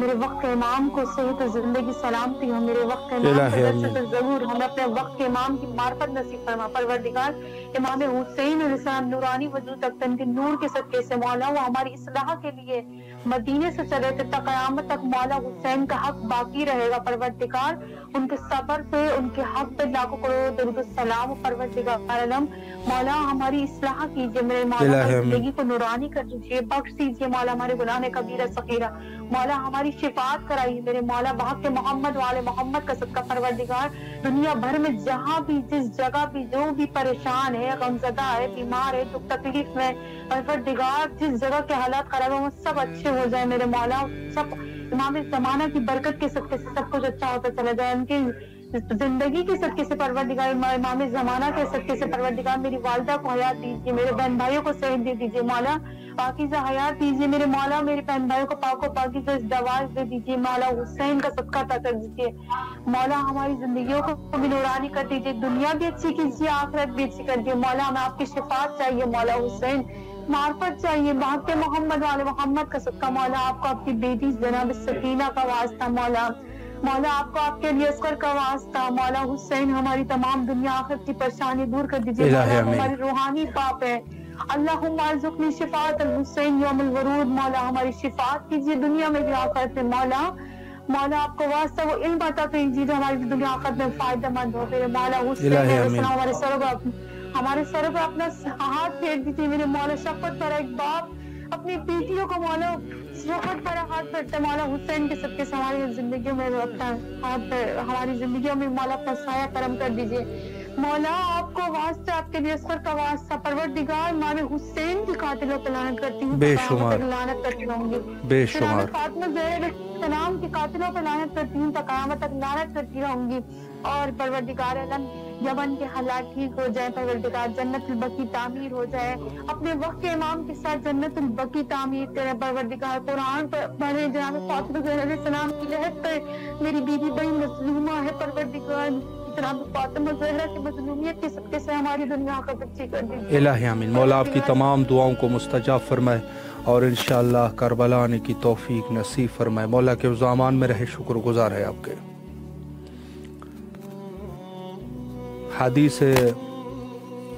میرے وقت کے امام کو صحت و زندگی سلامتی ہو، میرے وقت کے امام الہی کو آمین۔ درست ضرور ہمیں اپنے وقت کے امام کی معرفت نصیب فرما۔ پروردگار امام حسین علیہ السلام نورانی وجود تک ان کے نور کے صدقے سے مولا وہ ہماری اصلاح کے لیے مدینے سے چلے تھے تا قیامت تک مولا حسین کا حق باقی رہے گا۔ پروردگار ان کے صبر پہ، ان کے حق پہ لاکھوں کروڑ درود السلام۔ پروردگار عالم مولا ہماری اصلاح کیجیے، میرے مولا الہی آمین۔ زندگی کو نورانی کر دیجیے، بخش دیجیے مولا ہمارے گناہ کبیرہ صغیرہ، مولا ہماری شفاعت کرائیے میرے مولا بحق محمد والے محمد کا صدقہ۔ پروردگار دنیا بھر میں جہاں بھی جس جگہ بھی جو بھی پریشان ہے، غمزدہ ہے، بیمار ہے، دکھ تکلیف میں، پروردگار جس جگہ کے حالات خراب ہیں وہ سب اچھے ہو جائے میرے مولا، سب امام زمانہ کی برکت کے صدقے سے سب کچھ اچھا ہوتا چلا جائے، ان کی زندگی کے صدقے سے پروردگار، امام زمانہ کے صدقے سے پروردگار میری والدہ کو حیات دیجیے، میرے بہن بھائیوں کو صحت دے دیجیے مولا، پاکیزہ حیات دیجیے میرے مولا، میرے بہن بھائیوں کو پاک و پاکیزہ دواز دے دیجیے مولا، حسین کا صدقہ عطا کر دیجیے مولا، ہماری زندگیوں کو بھی نورانی کر دیجیے، دنیا بھی اچھی کیجیے، آخرت بھی اچھی کر دیجیے مولا، ہمیں آپ کی شفاعت چاہیے مولا، حسین معرفت چاہیے، بحق محمد والے محمد کا صدقہ مولا، آپ کو آپ کی بیٹی جناب سکینہ کا واسطہ مولا، مولا آپ کو آپ کے لیے اسکر کا واسطہ مولا، حسین ہماری تمام دنیا آخرت کی پریشانی دور کر دیجیے الہی مولا، آمین۔ ہماری روحانی پاپ ہے، اللہم ارزقنی شفاعت الحسین یوم الورود، مولا ہماری شفاعت کیجیے دنیا میں بھی آخرت میں مولا، مولا آپ کو واسطہ وہ علم عطا کیجیے جو ہماری دنیا آخرت میں فائدہ مند ہو میرے مولا، حسین الہی علیہ آمین۔ السلام ہمارے سر پہ اپنا ہاتھ پھیر دیجیے میرے مولا، شفقت پر ایک باپ اپنی بیٹیوں کو مولا شفقت پر ہاتھ پھیرتے مولا، حسین کے صدقے سے ہماری زندگیوں میں اپنا ہاتھ ہماری زندگیوں میں مولا اپنا سایہ کرم کر دیجیے مولا، آپ کو واسطہ آپ کے لیے اسکر کا واسطہ پروردگار، امام حسین کی قاتلوں پہ لعنت کرتی ہوں، بے قیامت شمار، تک لعنت کرتی رہوں گی، بے جناب شمار۔ فاطمہ زہرا السلام کی قاتلوں پہ لعنت کرتی ہوں تا قیامت تک لعنت کرتی رہوں گی، اور پروردگار علم یمن کے حالات ٹھیک ہو جائے، پروردگار جنت البقیع تعمیر ہو جائے، اپنے وقت کے امام کے ساتھ جنت البقیع تعمیر کرے پروردگار، قرآن پر پڑھے، جناب فاطمہ زہرا علیہ السلام کی لہت پہ میری بیوی بڑی مظلومہ ہے پروردگار، جناب فاطمہ زہرا کی مظلومیت کے صدقے سے ہماری دنیا کو اچھی کر دیجیے الہی آمین۔ مولا آپ کی تمام دعاؤں کو مستجاب فرمائے اور انشاءاللہ کربلا آنے کی توفیق نصیب فرمائے، مولا کے زامان میں رہے، شکر گزار ہے آپ کے۔ حدیث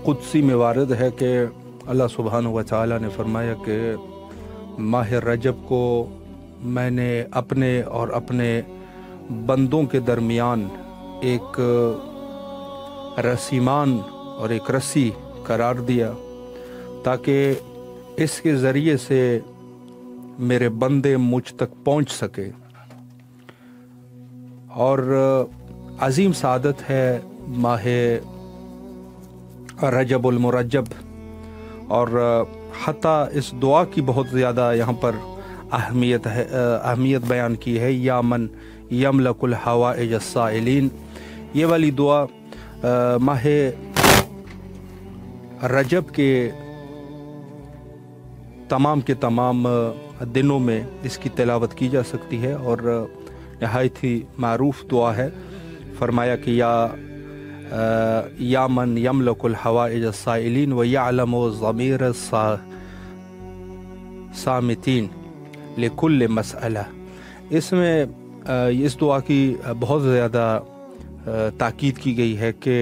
قدسی میں وارد ہے کہ اللہ سبحانہ و تعالی نے فرمایا کہ ماہ رجب کو میں نے اپنے اور اپنے بندوں کے درمیان ایک رسیمان اور ایک رسی قرار دیا تاکہ اس کے ذریعے سے میرے بندے مجھ تک پہنچ سکے، اور عظیم سعادت ہے ماہ رجب المرجب، اور حتیٰ اس دعا کی بہت زیادہ یہاں پر اہمیت بیان کی ہے، یا من یملک الحوائج السائلین، یہ والی دعا ماہ رجب کے تمام کے تمام دنوں میں اس کی تلاوت کی جا سکتی ہے، اور نہایت ہی معروف دعا ہے۔ فرمایا کہ یا من یملک الحوائج السائلین و یعلم ضمیر الصامتین لکل مسئلہ، اس میں اس دعا کی بہت زیادہ تاکید کی گئی ہے کہ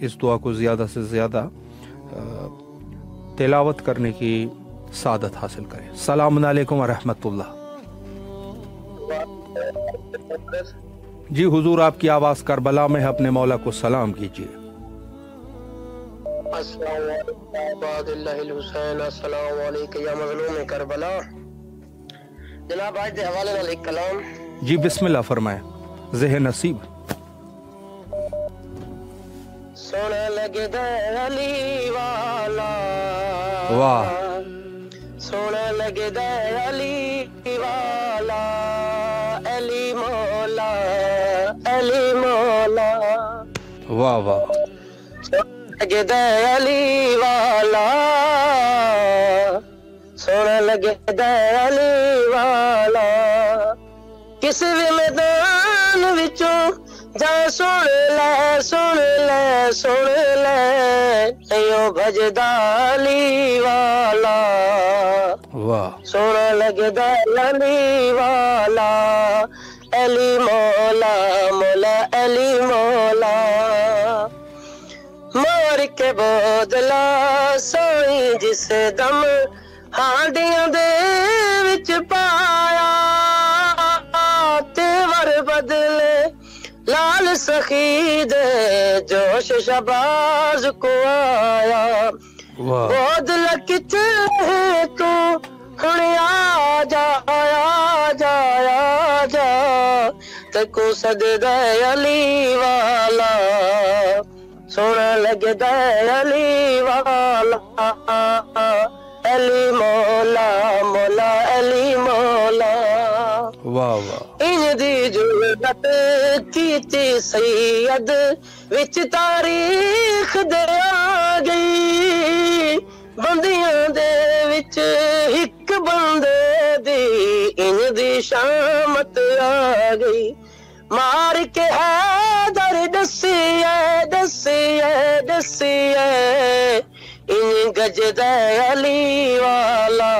اس دعا کو زیادہ سے زیادہ تلاوت کرنے کی سعادت حاصل کریں۔ السلام علیکم ورحمۃ اللہ۔ جی حضور، آپ کی آواز کربلا میں ہے، اپنے مولا کو سلام کیجیے۔ السلام علیکم عباد اللہ الحسین، السلام علیکم یا مظلوم کربلا۔ جناب آج دے حوالے نال ایک کلام۔ جی بسم اللہ فرمائیں، ذہن نصیب۔ سونے لگے علی والا، واہ، سونے لگے علی والا، علی مولا، علی مولا، واہ واہ، لگے علی والا، سونے لگے علی والا، کسی بھی میدان وچوں جا سن لے، سن لے، سن لے، ایو بھجدا علی والا، واہ سونا لگدا علی والا علی مولا مولا علی مولا مار کے بودلا سوئی جس دم ہانڈیاں دے وچ پایا تیور بدلے لال سخی دے جوش شباز کو آیا بودل کتے تو ہن آ جا تکو سجدہ علی والا سونا لگدا علی والا علی مولا مولا علی مولا واہ واہ ان دی جرت کیتی سید وچ تاریخ دے آ گئی بندیاں دے وچ ہک بندے دی ان دی شامت آ گئی مار کے حیدر دسیے ان گجدا علی والا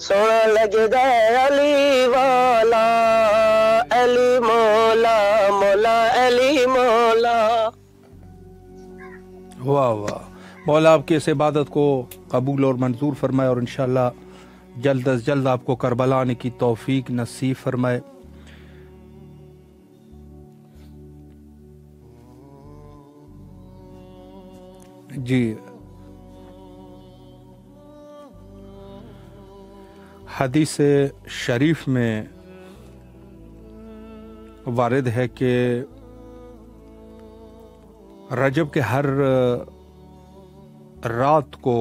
سونا لگدا علی والا علی مولا مولا علی مولا واہ واہ مولا آپ کی اس عبادت کو قبول اور منظور فرمائے اور انشاءاللہ جلد از جلد آپ کو کربلا آنے کی توفیق نصیب فرمائے جی حدیث شریف میں وارد ہے کہ رجب کے ہر رات کو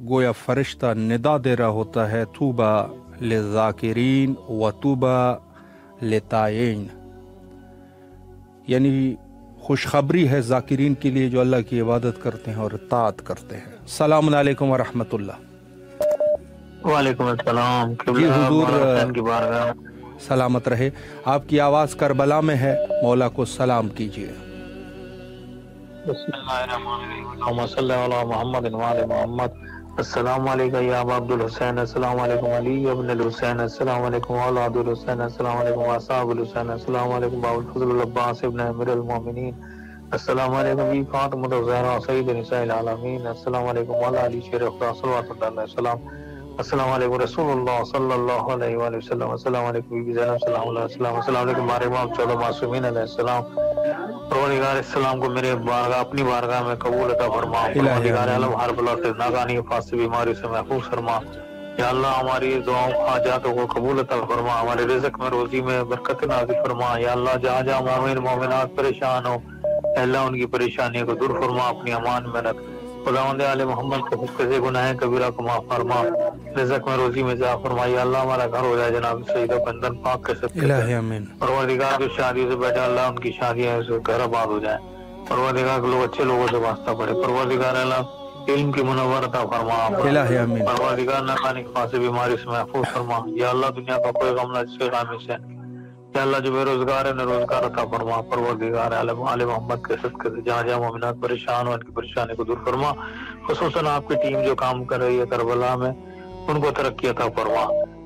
گویا فرشتہ ندا دے رہا ہوتا ہے طوبیٰ للذاکرین و طوبیٰ للطائعین، یعنی خوشخبری ہے ذاکرین کے لیے جو اللہ کی عبادت کرتے ہیں اور اطاعت کرتے ہیں۔ السلام علیکم ورحمۃ اللہ۔ وعلیکم السلام۔ جی حضور سلامت رہے، آپ کی آواز کربلا میں ہے، مولا کو سلام کیجیے۔ بسم اللہ الرحمن الرحیم، اللہم صلی علی محمد وعلی محمد۔ السلام علیکم یا ابا عبد الحسین، السلام علیکم علی ابن الحسین، السلام علیکم اولاد الحسین، السلام علیکم اصحاب الحسین، السلام علیکم باب الفضل العباس ابن امیر المومنین، السلام علیکم بی فاطمہ الزہرا سید نساء العالمین، السلام علیکم مولا علی شیر افراح صلوات اللہ علیہ السلام، السلام علیکم رسول اللہ صلی اللہ علیہ وآلہ وسلم، السلام علیکم بی زینب صلی اللہ علیہ وسلم، السلام علیکم ہمارے امام 14 معصومین علیہ السلام۔ پروردگار اسلام کو میرے بارگاہ اپنی بارگاہ میں قبول عطا فرما، پروردگار عالم ہر بلا سے ناگہانی وفات سے بیماری سے محفوظ فرما، یا اللہ ہماری دعاؤں حاجاتوں کو قبول عطا فرما، ہمارے رزق میں روزی میں برکت نازل فرما، یا اللہ جہاں جہاں مومن مومنات پریشان ہو اے اللہ ان کی پریشانیوں کو دور فرما، اپنی امان میں رکھ، خداوند آل محمد کو خود سے گناہ کبیرہ کو معاف فرما، رزق میں روزی میں اضافہ فرما، یا اللہ ہمارا گھر ہو جائے جناب سیدہ بندن پاک کے صدقے الہی آمین۔ پروردگار جو شادیوں سے بیٹھا اللہ ان کی شادیاں سے گھر آباد ہو جائیں، پروردگار کے لوگ اچھے لوگوں سے واسطہ پڑے، پروردگار اللہ علم کی منور عطا فرما، الہی آمین۔ پروردگار ناکانی خاص بیماری سے محفوظ فرما، یا اللہ دنیا کا کوئی غم نہ جس کے غم سے، یا اللہ جو بے روزگار ہے روزگار عطا فرما، پروردگار آل محمد کے صدقے سے جہاں جہاں مومنات پریشان ہو ان کی پریشانی کو دور فرما، خصوصاً آپ کی ٹیم جو کام کر رہی ہے کربلا میں ان کو ترقی عطا فرما،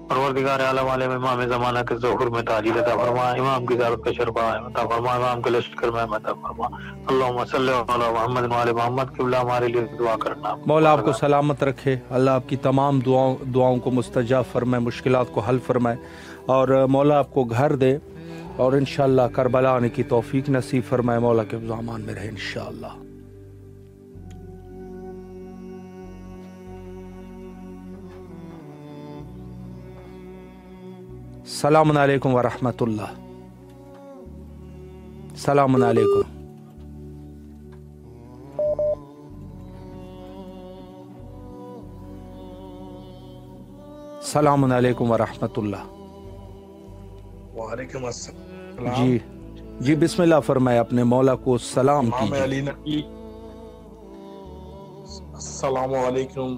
پروردگار عالم امام زمانہ کے ظہور میں تاجیل عطا فرما، امام کی زیارت کا شرف عطا فرما، امام کے لشکر میں عطا فرما، اللہم صلی علی محمد وعلی محمد۔ قبلہ ہمارے لیے دعا کرنا، مولا آپ کو سلامت رکھے، اللہ آپ کی تمام دعاؤں کو مستجاب فرمائے، مشکلات کو حل فرمائے، اور مولا آپ کو گھر دے اور انشاءاللہ کربلا آنے کی توفیق نصیب فرمائے، مولا کے امان میں رہے انشاءاللہ۔ السلام علیکم ورحمۃ اللہ۔ السلام علیکم۔ السلام علیکم ورحمۃ اللہ۔ وعلیکم السلام۔ جی بسم اللہ فرمائے، اپنے مولا کو سلام امام کیجیے۔ علی نقی، السلام علیکم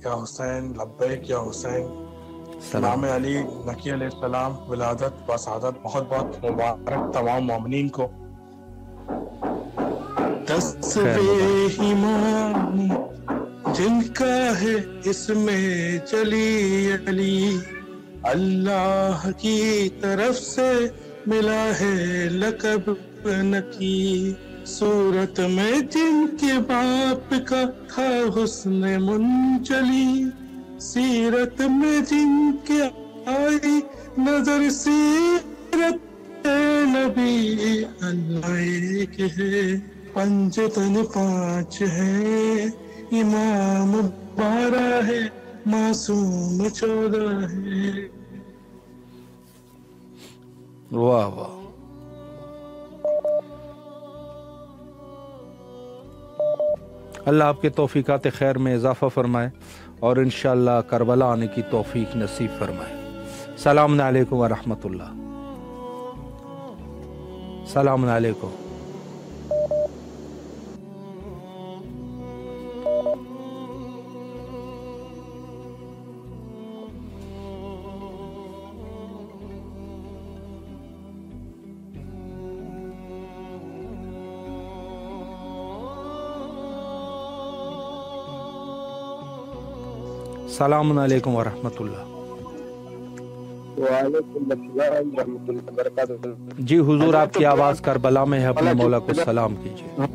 یا حسین، لبیک یا حسین۔ امام علی نقی علیہ السلام ولادت و سعادت بہت بہت مبارک تمام مومنین کو۔ جن کا ہے اس میں چلی علی، اللہ کی طرف سے ملا ہے لقب نکی، صورت میں جن کے باپ کا تھا حسن منجلی، سیرت میں جن کے آئی نظر سیرت نبی، اللہ ایک ہے پنجتن پانچ ہے، امام 12 ہے معصوم 14 ہے۔ واہ واہ، اللہ آپ کے توفیقات خیر میں اضافہ فرمائے اور انشاءاللہ کربلا آنے کی توفیق نصیب فرمائے۔ السلام علیکم ورحمۃ اللہ۔ السلام علیکم۔ السلام علیکم ورحمۃ اللہ۔ وعلیکم السلام ورحمۃ اللہ وبرکاتہ۔ جی حضور، آپ کی آواز کربلا میں ہے، اپنے مولا کو سلام کیجیے۔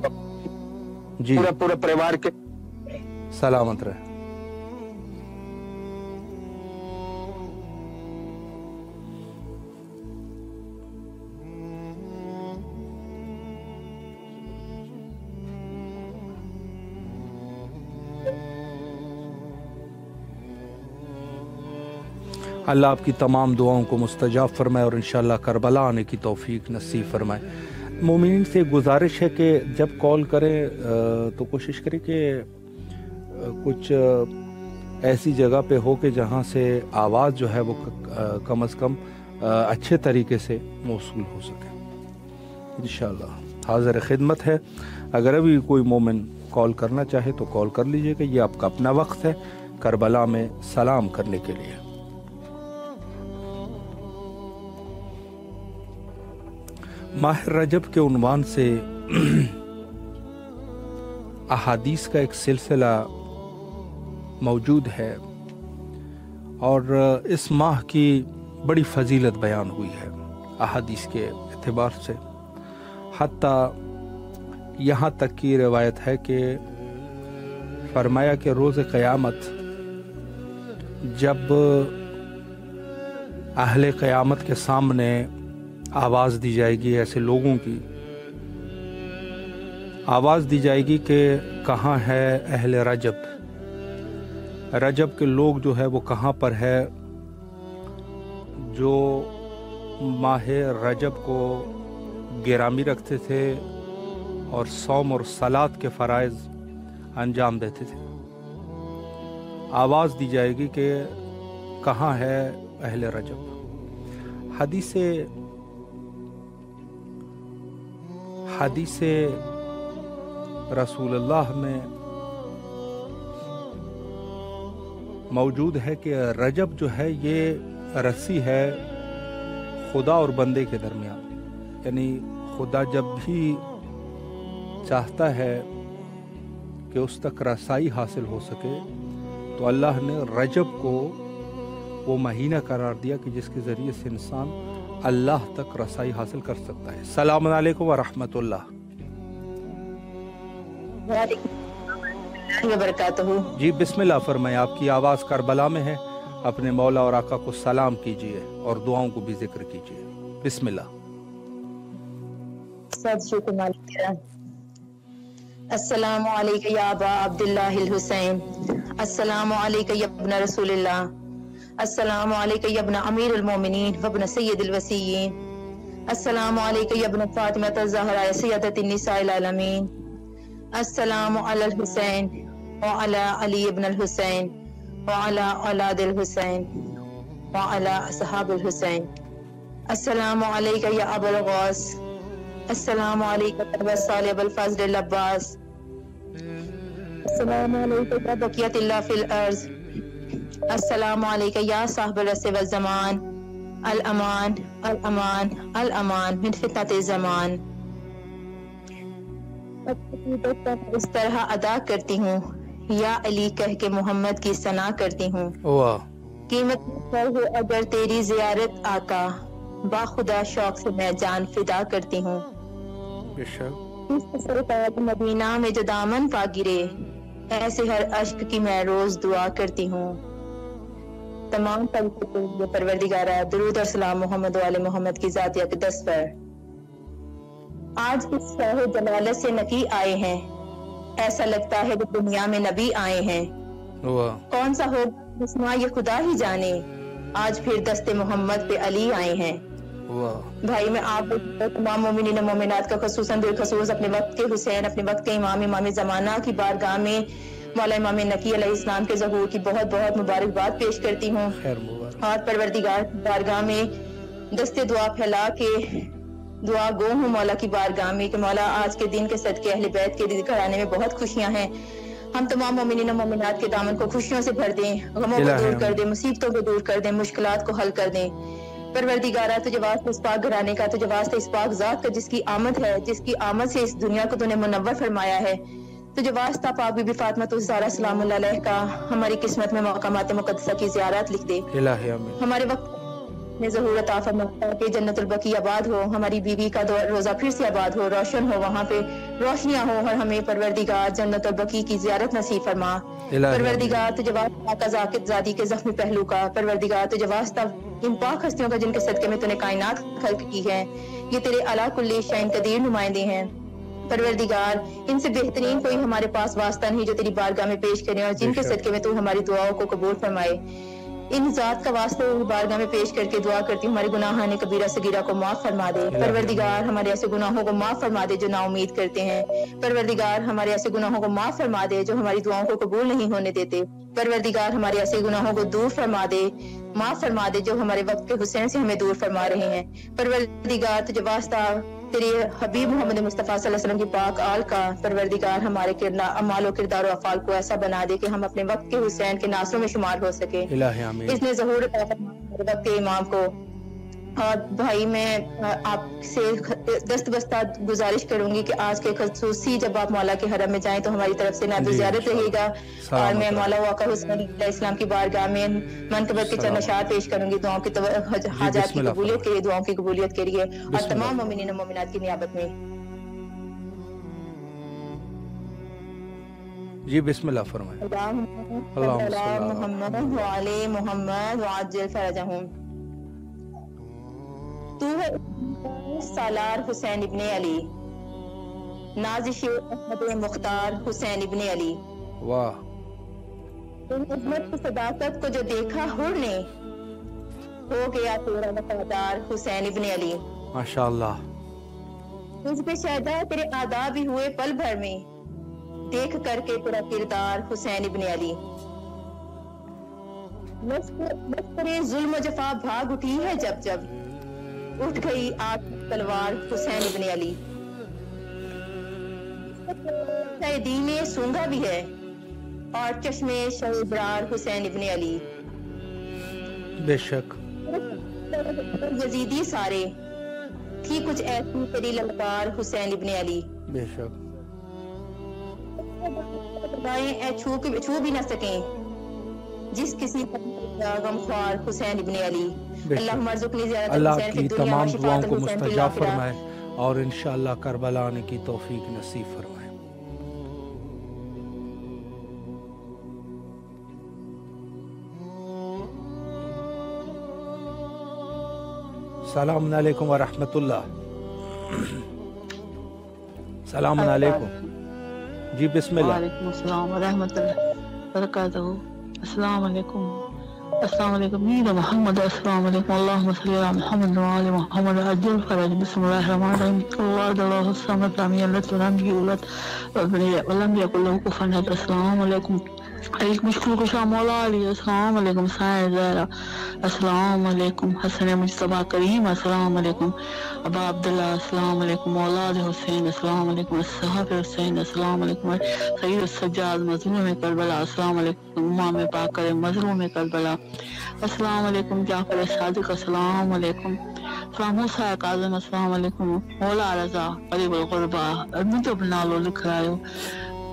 جی پورے پریوار کے سلامت رہے۔ اللہ آپ کی تمام دعاؤں کو مستجاب فرمائے اور انشاءاللہ کربلا آنے کی توفیق نصیب فرمائے۔ مومنین سے گزارش ہے کہ جب کال کریں تو کوشش کریں کہ کچھ ایسی جگہ پہ ہو کہ جہاں سے آواز جو ہے وہ کم از کم اچھے طریقے سے موصول ہو سکے۔ انشاءاللہ حاضر خدمت ہے، اگر ابھی کوئی مومن کال کرنا چاہے تو کال کر لیجئے کہ یہ آپ کا اپنا وقت ہے کربلا میں سلام کرنے کے لیے۔ ماہ رجب کے عنوان سے احادیث کا ایک سلسلہ موجود ہے اور اس ماہ کی بڑی فضیلت بیان ہوئی ہے احادیث کے اعتبار سے، حتیٰ یہاں تک کی روایت ہے کہ فرمایا کہ روز قیامت جب اہل قیامت کے سامنے آواز دی جائے گی، ایسے لوگوں کی آواز دی جائے گی کہ کہاں ہے اہل رجب، رجب کے لوگ جو ہے وہ کہاں پر ہے، جو ماہ رجب کو گرامی رکھتے تھے اور صوم اور صلاۃ کے فرائض انجام دیتے تھے۔ آواز دی جائے گی کہ کہاں ہے اہل رجب۔ حدیث رسول اللہ میں موجود ہے کہ رجب جو ہے یہ رسی ہے خدا اور بندے کے درمیان، یعنی خدا جب بھی چاہتا ہے کہ اس تک رسائی حاصل ہو سکے تو اللہ نے رجب کو وہ مہینہ قرار دیا کہ جس کے ذریعے سے انسان اللہ تک رسائی حاصل کر سکتا ہے۔ السلام علیکم ورحمۃ اللہ۔ وعلیکم السلام وبرکاتہ۔ جی بسم اللہ فرمائیں، آپ کی آواز کربلا میں ہے، اپنے مولا اور آقا کو سلام کیجیے اور دعاؤں کو بھی ذکر کیجیے۔ بسم اللہ۔ سب شکر مالک تیرا۔ السلام علیکم یا ابا عبداللہ الحسین، السلام علیکم یا ابن رسول اللہ، السلام علیکم یا ابن امیر المومنین وابن سید الوسیین، السلام علیکم یا ابن فاطمہ الزہرا سیدۃ النساء العالمین، السلام علی الحسین وعلی علی ابن الحسین وعلی اولاد الحسین وعلی اصحاب الحسین، السلام علیکم یا ابا الغوث، السلام علیکم ابا صالح ابو الفضل العباس، السلام علیکم یا بقیت اللہ فی الارض، السلام علیکم یا صاحب الرسول والزمان، الامان الامان الامان من فتنۃ الزمان۔ اس طرح ادا کرتی ہوں یا علی کہہ کے محمد کی ثنا کرتی ہوں. واہ قیمت پر ہو اگر تیری زیارت آقا، با خدا شوق سے میں جان فدا کرتی ہوں. بے شک اس سرکار مدینہ میں جو دامن پا گرے، ایسے ہر اشک کی میں روز دعا کرتی ہوں. تمام پروردگارہ درود اور سلام محمد و آل محمد کی ذات اقدس پر. آج اس شاہ جلالت سے نقی آئے ہیں، ایسا لگتا ہے کہ دنیا میں نبی آئے ہیں. واہ کون سا ہو مسما یہ خدا ہی جانے، آج پھر دست محمد پہ علی آئے ہیں. واہ بھائی میں آپ تمام مومنین و مومنات کا خصوصاً بالخصوص اپنے وقت کے حسین، اپنے وقت کے امام زمانہ کی بارگاہ میں مولا امام نقی علیہ السلام کے ظہور کی بہت بہت مبارکباد پیش کرتی ہوں. خیر مبارک. اور پروردگار کی بارگاہ میں دست دعا پھیلا کے دعا گو ہوں مولا کی بارگاہ میں کہ مولا آج کے دن کے صدقے اہل بیت کے گھرانے میں بہت خوشیاں ہیں. ہم تمام مومنین و مومنات کے دامن کو خوشیوں سے بھر دیں، غموں کو دور کر دیں، مصیبتوں کو دور کر دیں، مشکلات کو حل کر دیں. پروردگارہ تجھے واسطہ اس پاک گھرانے کا، تجھے واسطہ اس پاک ذات کا جس کی آمد ہے، جس کی آمد سے اس دنیا کو تو نے منور فرمایا ہے. تجھے واسطہ پاک بی بی فاطمہ الزہرا سلام اللہ علیہ کا ہماری قسمت میں مقامات مقدسہ کی زیارت لکھ دے. الہی آمین. ہمارے وقت میں ظہور عطا فرما کہ جنت البقیع آباد ہو، ہماری بیوی کا روزہ پھر سے آباد ہو، روشن ہو، وہاں پہ روشنیاں ہو، اور ہمیں پروردگار جنت البقیع کی زیارت نصیب فرما. پروردگار تجھے واسطہ ذاکر زادی کے زخمی پہلو کا، پروردگار تجھے واسطہ ان پاک ہستیوں کا جن کے صدقے میں تو نے کائنات خلق کی ہے، یہ تیرے اعلیٰ کل شیء قدیر نمائندے ہیں. پروردگار ان سے بہترین کوئی ہمارے پاس واسطہ نہیں جو تیری بارگاہ میں پیش کرے، اور جن کے صدقے میں تو ہماری دعاؤں کو قبول فرمائے. ان ذات کا واسطہ بارگاہ میں پیش کر کے دعا کرتی ہوں ہمارے گناہان کبیرہ صغیرہ کو معاف فرما دے. پروردگار ہمارے ایسے گناہوں کو معاف فرما دے جو نا امید کرتے ہیں. پروردگار ہمارے ایسے گناہوں کو معاف فرما دے جو ہماری دعاؤں کو قبول نہیں ہونے دیتے. پروردگار ہمارے ایسے گناہوں کو دور فرما دے، معاف فرما دے جو ہمارے وقت کے حسین سے ہمیں دور فرما رہے ہیں. پروردگار تجھے واسطہ تیرے حبیب محمد مصطفیٰ صلی اللہ علیہ وسلم کی پاک آل کا، پروردگار ہمارے اعمال و کردار و افعال کو ایسا بنا دے کہ ہم اپنے وقت کے حسین کے ناصروں میں شمار ہو سکے. الہی آمین. اس نے ظہور عطا فرمایا وقت کے امام کو. اور بھائی میں آپ سے دست بستہ گزارش کروں گی کہ آج کے خصوصی جب آپ مولا کے حرم میں جائیں تو ہماری طرف سے نعت زیارت رہے گا، اور میں مولا آقا حسین علیہ السلام کی بارگاہ میں منقبت کے چند اشعار پیش کروں گی دعاؤں کی حاجات کی قبولیت کے لیے، دعاؤں کی قبولیت کے لیے، اور تمام مومنین و مومنات کی نیابت میں. جی بسم اللہ فرمائیں. اللہم صلی علی محمد وعلی محمد وعجل فرجہم. تو ہے سالار حسین ابن علی، نازش احمد مختار حسین ابن علی. واہ. عظمت کی صداقت کو جو دیکھا حر نے، ہو گیا تیرا وفادار حسین ابن علی. ماشاءاللہ. تجھ پہ شہدا تیرے آداب بھی ہوئے پل بھر میں، دیکھ کر کے تیرا کردار حسین ابن علی. لشکر ظلم و جفا بھاگ اٹھی ہے جب جب، اٹھ گئی آگ تلوار حسین ابن علی. دین سونگا بھی ہے اور چشمے شہبرار حسین ابن علی. بے شک یزیدی سارے تھی کچھ ایسی تیری للکار حسین ابن علی. بے شک چھو بھی نہ سکیں جس کسی غمخوار حسین ابن علی. اللہ کی تمام دعاؤں کو مستجاب فرمائے اور انشاءاللہ کربلا آنے کی توفیق نصیب فرمائے. السلام علیکم ورحمۃ اللہ. السلام علیکم. جی بسم اللہ. وعلیکم السلام ورحمۃ اللہ وبرکاتہ. السلام علیکم. السلام علیکم میر محمد. السلام علیکم. اللہم صلی علی محمد وعلی محمد عجل فرج. بسم اللہ الرحمن الرحیم. اللہ اللہ الصمد لم یلد ولم یولد ولم یکن له کفوا احد. السلام علیکم ایک مشکل کشا مولا علی. السلام علیکم سائر زہرا. السلام علیکم حسن مجتبیٰ کریم. السلام علیکم ابا عبداللہ. السلام علیکم اولاد حسین. السلام علیکم الصحاب حسین. السلام علیکم سید السجاد مظلوم کربلا. السلام علیکم امام پاکر مظلوم کربلا. السلام علیکم جعفر صادق. السلام علیکم موسیٰ کاظم. السلام علیکم مولا رضا قریب القربہ. مجھے اپنا لو لکھ رہا ہو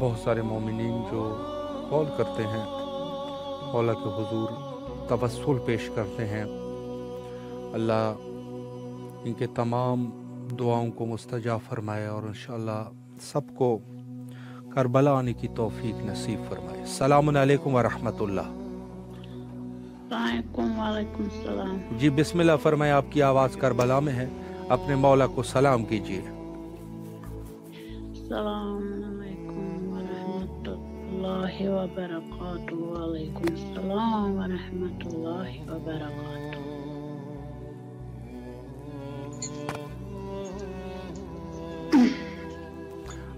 بہت سارے مومنین جو کال کرتے ہیں، مولا کے حضور توسل پیش کرتے ہیں، اللہ ان کے تمام دعاؤں کو مستجاب فرمائے اور انشاءاللہ سب کو کربلا آنے کی توفیق نصیب فرمائے۔ السلام علیکم ورحمۃ اللہ۔ وعلیکم السلام۔ جی بسم اللہ فرمائے، آپ کی آواز کربلا میں ہے، اپنے مولا کو سلام کیجیے۔ السلام علیکم ورحمۃ اللہ وبرکاتہ۔ وعلیکم السلام ورحمۃ اللہ وبرکاتہ۔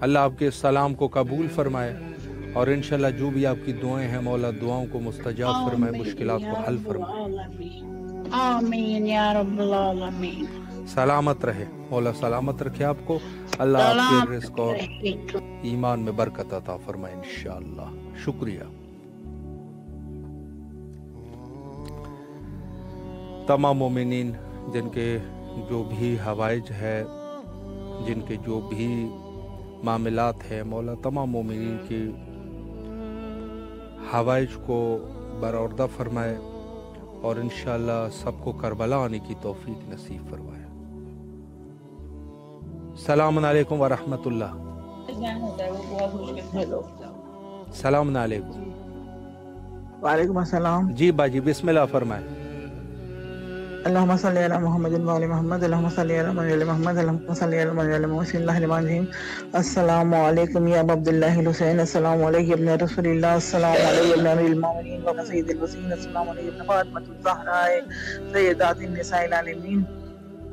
اللہ آپ کے سلام کو قبول فرمائے اور انشاءاللہ جو بھی آپ کی دعائیں ہیں مولا دعاؤں کو مستجاب فرمائے، مشکلات کو حل فرمائے۔ آمین یا رب العالمین۔ سلامت رہے، مولا سلامت رکھے آپ کو، اللہ آپ کے رزق اور ایمان میں برکت عطا فرمائے انشاءاللہ۔ شکریہ۔ تمام مومنین جن کے جو بھی حوائج ہے، جن کے جو بھی معاملات ہے، مولا تمام مومنین کی حوائج کو برآوردہ فرمائے اور انشاءاللہ سب کو کربلا آنے کی توفیق نصیب فرمائے۔ السلام علیکم ورحمۃ اللہ۔ السلام علیکم۔ وعلیکم السلام۔ جی باجی بسم اللہ فرمائے۔ اللہم صلی علی محمد وعلی محمد، اللہم صلی علی محمد، اللہم صلی علی محمد۔ بسم اللہ الرحمن الرحیم۔ السلام علیکم یا ابا عبداللہ الحسین، السلام علیکم ابن رسول اللہ، السلام علیکم ابن امیر المومنین و سید الوصین، السلام علیکم ابن فاطمۃ الزہراء سیدات النساء العالمین،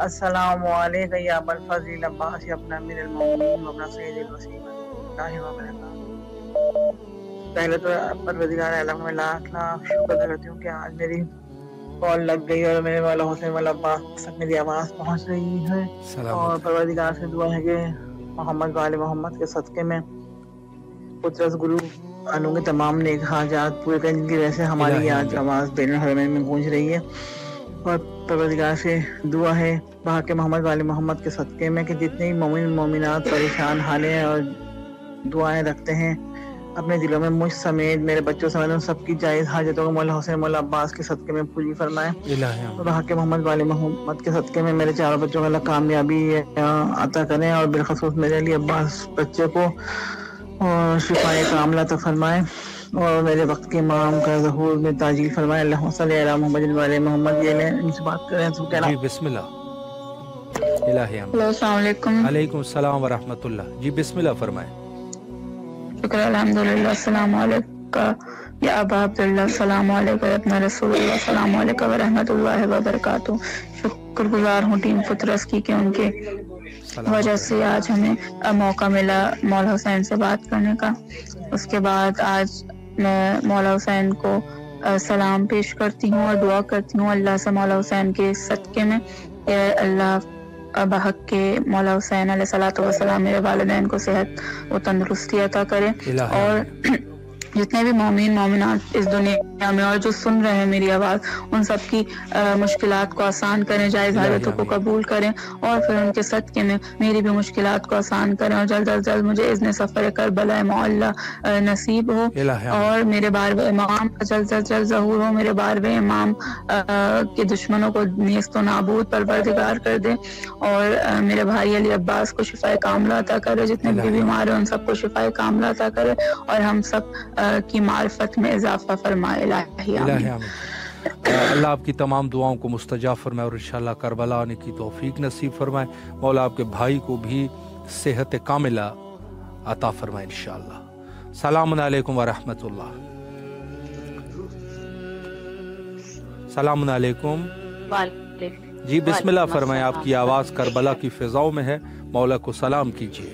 السلام علیکم یا ابا الفضل عباس یا ابن امیر المومنین و سید الوصین، اللہ وبرکاتہ۔ پہلے تو پروردگار عالم میں لاکھ لاکھ شکر کرتی ہوں کہ آج میری کال لگ گئی اور میرے والا حسین والا عباس تک میری آواز پہنچ رہی ہے، اور پروردگار سے دعا ہے کہ محمد وآل محمد کے صدقے میں پترس گرو والوں کے تمام نیک حاجات پورے کرنے کی وجہ سے ہماری آج آواز بین الحرمین میں گونج رہی ہے، اور پروردگار سے دعا ہے بحق محمد وآل محمد کے صدقے میں کہ جتنے مومن مومنات پریشان حالیں اور دعائیں رکھتے ہیں اپنے دلوں میں، مجھ سمیت میرے بچوں سمیت ان سب کی جائز حاجتوں کو مولا حسین مولا عباس کے صدقے میں پوری فرمائے، اور بحق محمد وآل محمد کے صدقے میں میرے چاروں بچوں کو اللہ کامیابی عطا کریں، اور بالخصوص میرے علی عباس بچے کو اور شفائے کاملہ عطا فرمائے، اور میرے وقت کے امام کا ظہور میں تاجیل فرمائے۔ اللہم صلی علی محمد وآل محمد۔ یہ لیں ان سے بات کریں تو کہنا۔ جی بسم اللہ۔ الہی ہلو السلام علیکم۔ علیکم السلام ورحمۃ اللہ۔ جی بسم اللہ فرمائے۔ شکر الحمدللہ۔ السلام علیکم یا ابا عبداللہ، السلام علیکم ابن رسول اللہ، السلام علیکم ورحمۃ اللہ وبرکاتہ۔ شکر گزار ہوں ٹیم پترس کی کہ ان کے وجہ سے آج ہمیں موقع ملا مولا حسین سے بات کرنے کا۔ اس کے بعد آج میں مولا حسین کو سلام پیش کرتی ہوں اور دعا کرتی ہوں اللہ سے مولا حسین کے صدقے میں کہ اللہ بحق کے مولا حسین علیہ الصلوۃ والسلام میرے والدین کو صحت و تندرستی عطا کرے، اور جتنے بھی مومن مومنات اس دنیا میں اور جو سن رہے ہیں میری آواز ان سب کی مشکلات کو آسان کریں، جائز حاجتوں کو قبول کریں، اور پھر ان کے صدقے میں میری بھی مشکلات کو آسان کریں، اور جلد از جلد مجھے اذن سفر کربلا معلیٰ نصیب ہو، اور میرے بارہویں امام کا جلد از جلد ظہور ہو، میرے بارہویں امام کے دشمنوں کو نیست و نابود پروردگار کر دے، اور میرے بھائی علی عباس کو شفا کاملہ عطا کرے، جتنے بھی بیمار ہیں ان سب کو شفا کاملہ عطا کرے، اور ہم سب کی معرفت میں اضافہ فرمائے۔ الہی آمین۔ اللہ آپ کی تمام دعاؤں کو مستجاب فرمائے اور انشاءاللہ کربلا آنے کی توفیق نصیب فرمائے۔ مولا آپ کے بھائی کو بھی صحت کاملہ عطا فرمائے انشاءاللہ۔ السلام علیکم ورحمۃ اللہ۔ السلام علیکم۔ جی بسم اللہ فرمائے، آپ کی آواز کربلا کی فضاؤں میں ہے، مولا کو سلام کیجیے۔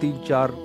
3-4